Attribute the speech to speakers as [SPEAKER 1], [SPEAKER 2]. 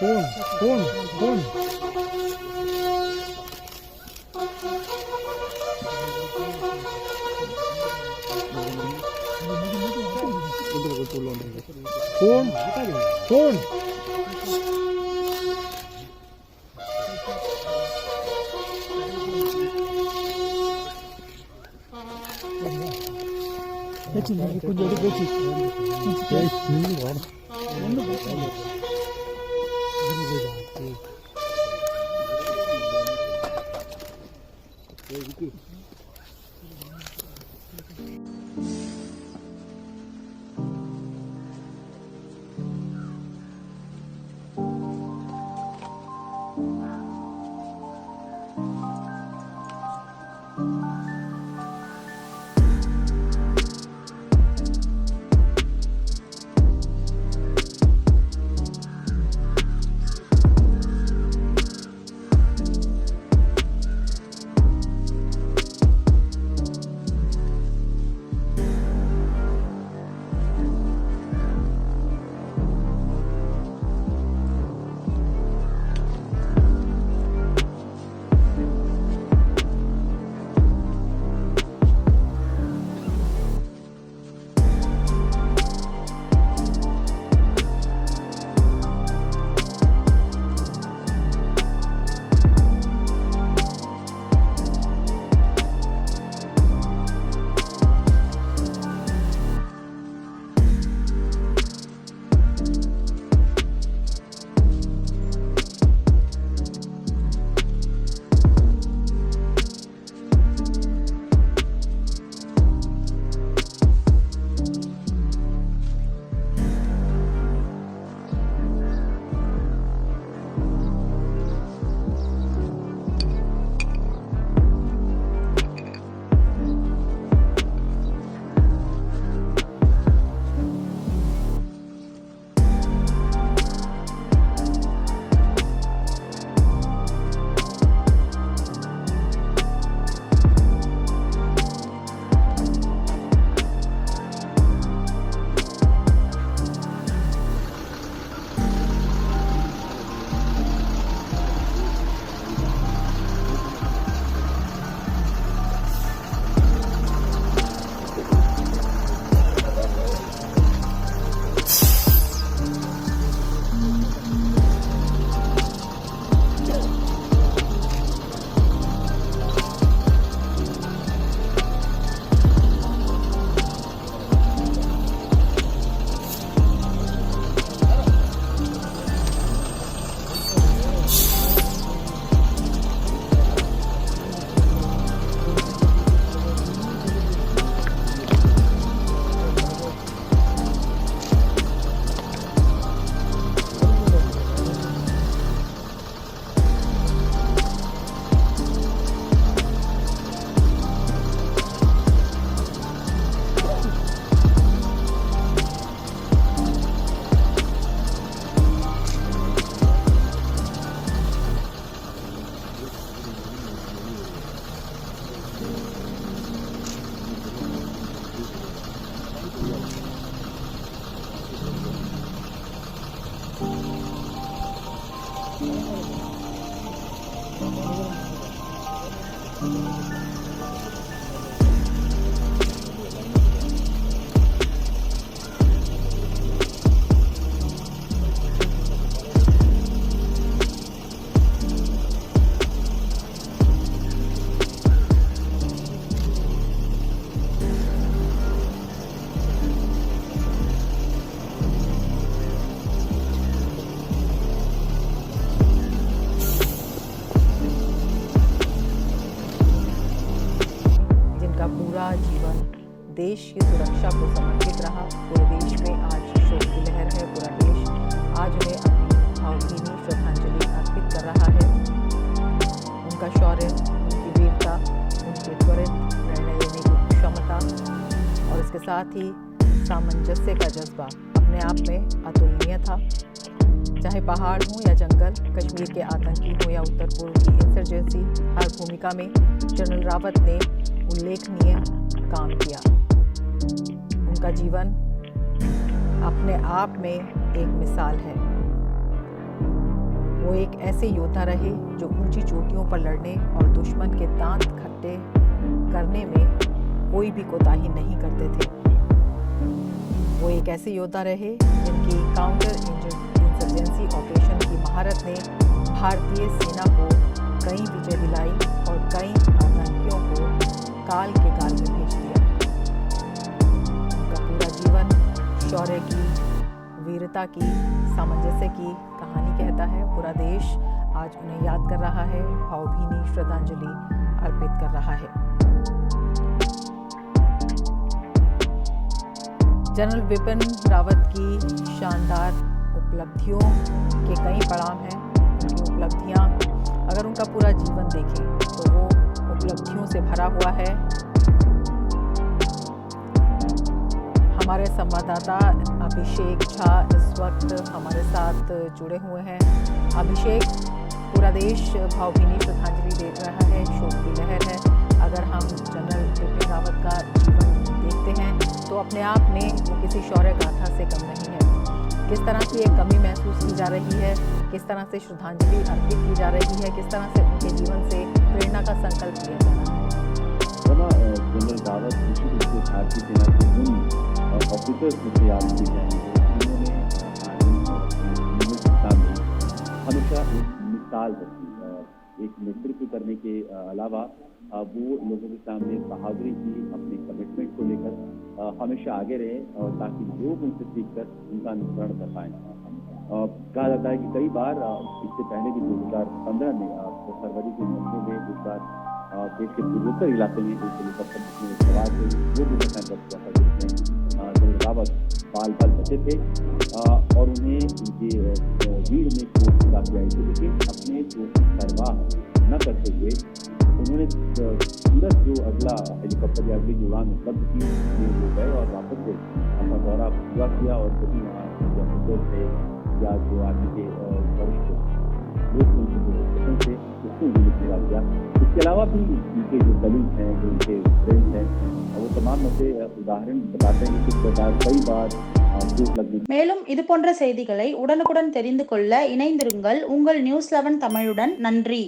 [SPEAKER 1] कौन कौन
[SPEAKER 2] देश की सुरक्षा को समर्पित रहा। पूरे देश में आज शोक की लहर है। पूरा देश आज उन्हें अपनी भावभीनी श्रद्धांजलि अर्पित कर रहा है। उनका शौर्य, उनकी वीरता, उनके त्वरित निर्णय लेने की क्षमता और इसके साथ ही सामंजस्य का जज्बा अपने आप में अतुलनीय था। चाहे पहाड़ हो या जंगल, कश्मीर के आतंकी हो या उत्तर पूर्व की इंसर्जेंसी, हर भूमिका में जनरल रावत ने उल्लेखनीय काम किया। उनका जीवन अपने आप में एक मिसाल है। वो एक ऐसे योद्धा रहे जो ऊंची चोटियों पर लड़ने और दुश्मन के दांत खट्टे करने में कोई भी कोताही नहीं करते थे। वो एक ऐसे योद्धा रहे जिनकी काउंटर इंसर्जेंसी ऑपरेशन की महारत ने भारतीय सेना को कई विजय दिलाई और कई आतंकियों को काल के गाल में भेज दिया। उनका पूरा जीवन शौर्य की, वीरता की, सामंजस्य की कहानी कहता है। पूरा देश आज उन्हें याद कर रहा है, भावभीनी श्रद्धांजलि अर्पित कर रहा है। जनरल बिपिन रावत की शानदार उपलब्धियों के कई पड़ाव हैं। उनकी उपलब्धियां, अगर उनका पूरा जीवन देखें तो वो उपलब्धियों से भरा हुआ है। हमारे संवाददाता अभिषेक झा इस वक्त हमारे साथ जुड़े हुए हैं। अभिषेक, पूरा देश भावभीनी श्रद्धांजलि दे रहा है, शोक की लहर है। अगर हम जनरल बिपिन रावत का जीवन देखते हैं तो अपने आप में वो किसी शौर्य गाथा से कम नहीं है। किस तरह की एक कमी महसूस की जा रही है, किस तरह से श्रद्धांजलि अर्पित की जा रही है, किस तरह से उनके जीवन से प्रेरणा का संकल्प लिया जा रहा है।
[SPEAKER 1] जनरल रावत निश्चित रूप से भारतीय सेना के उन ऑफिसर्स में से याद किए जाएंगे जिन्होंने सामने हमेशा एक मिसाल रखी। एक नेतृत्व करने के अलावा वो लोगों के सामने बहादुरी की, अपने कमिटमेंट को लेकर हमेशा आगे रहे और ताकि लोग उनसे सीखकर उनका अनुसरण कर पाएँ। कहा जाता है कि कई बार इससे पहले भी 2015 में फरवरी के महीने में एक बार देश के पूर्वोत्तर इलाके में एक हेलीकॉप्टर जिसमें सवार थे वो दुर्घटनाग्रस्त हुआ था, जिसमें जनरल रावत बाल बचे थे और उन्हें उनके वीर में चोट काफी आई थी, लेकिन अपने चोट की परवाह न करते हुए उन्होंने तुरंत जो अगला हेलीकॉप्टर या अगली उड़ान उपलब्ध की वो गए और वापस से अपना दौरा पूरा किया और सभी वहाँ जो ऑफिसर थे या जो आगे के वरिष्ठ लोग थे उसको उन्होंने पूरा किया। इसके अलावा भी उनके जो कलीग हैं, जो उनके फ्रेंड्स हैं, वो तमाम ऐसे उदाहरण बताते हैं कि किस प्रकार कई बार चोट लगने।
[SPEAKER 3] மேலும் இது போன்ற செய்திகளை உடனுக்குடன் தெரிந்து கொள்ள இணைந்திருங்கள் உங்கள் நியூஸ் 11 தமிழுடன். நன்றி.